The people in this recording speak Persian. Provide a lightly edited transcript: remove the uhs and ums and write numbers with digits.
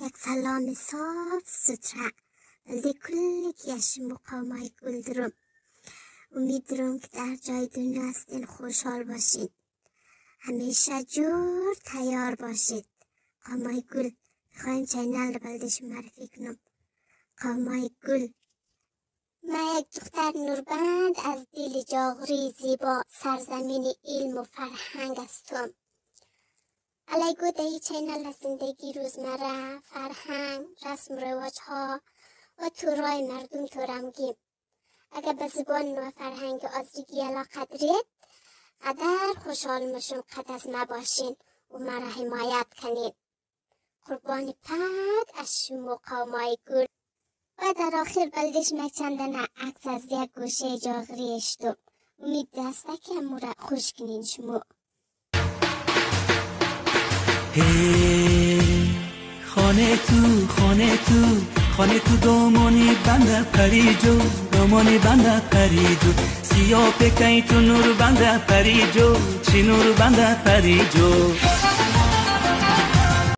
یک سلام صاف ستره بلده کل کیش مقامای گل درم. امیدوارم که در جای دنیا هستین خوشحال باشید. همیشه جور تیار باشید. قامای گل میخواین چینل رو بلدش معرفی کنم. قامای گل. من یک دختر نوربند از دل جاغری زیبا سرزمین علم و فرهنگ هستم. علیگو دهی چینل زندگی روزمره، فرهنگ، رسم و رواج ها و تورای مردم تورم گیم. اگر به زبان و فرهنگ آزریگی علاقه دارید قدر خوشحال میشم قد از ما باشین و مرا حمایت کنید. قربان پاک از شما قومای گل. و در آخر بلدش مکچندن عکس از یک گوشه جاغری اشتم. امید دسته که مورا خوش کنین شما. خانه تو دامانی بنده پریجو، دامانی بنده پریجو، سیاه پکی تو نور بنده پریجو، چی نور بنده پریجو.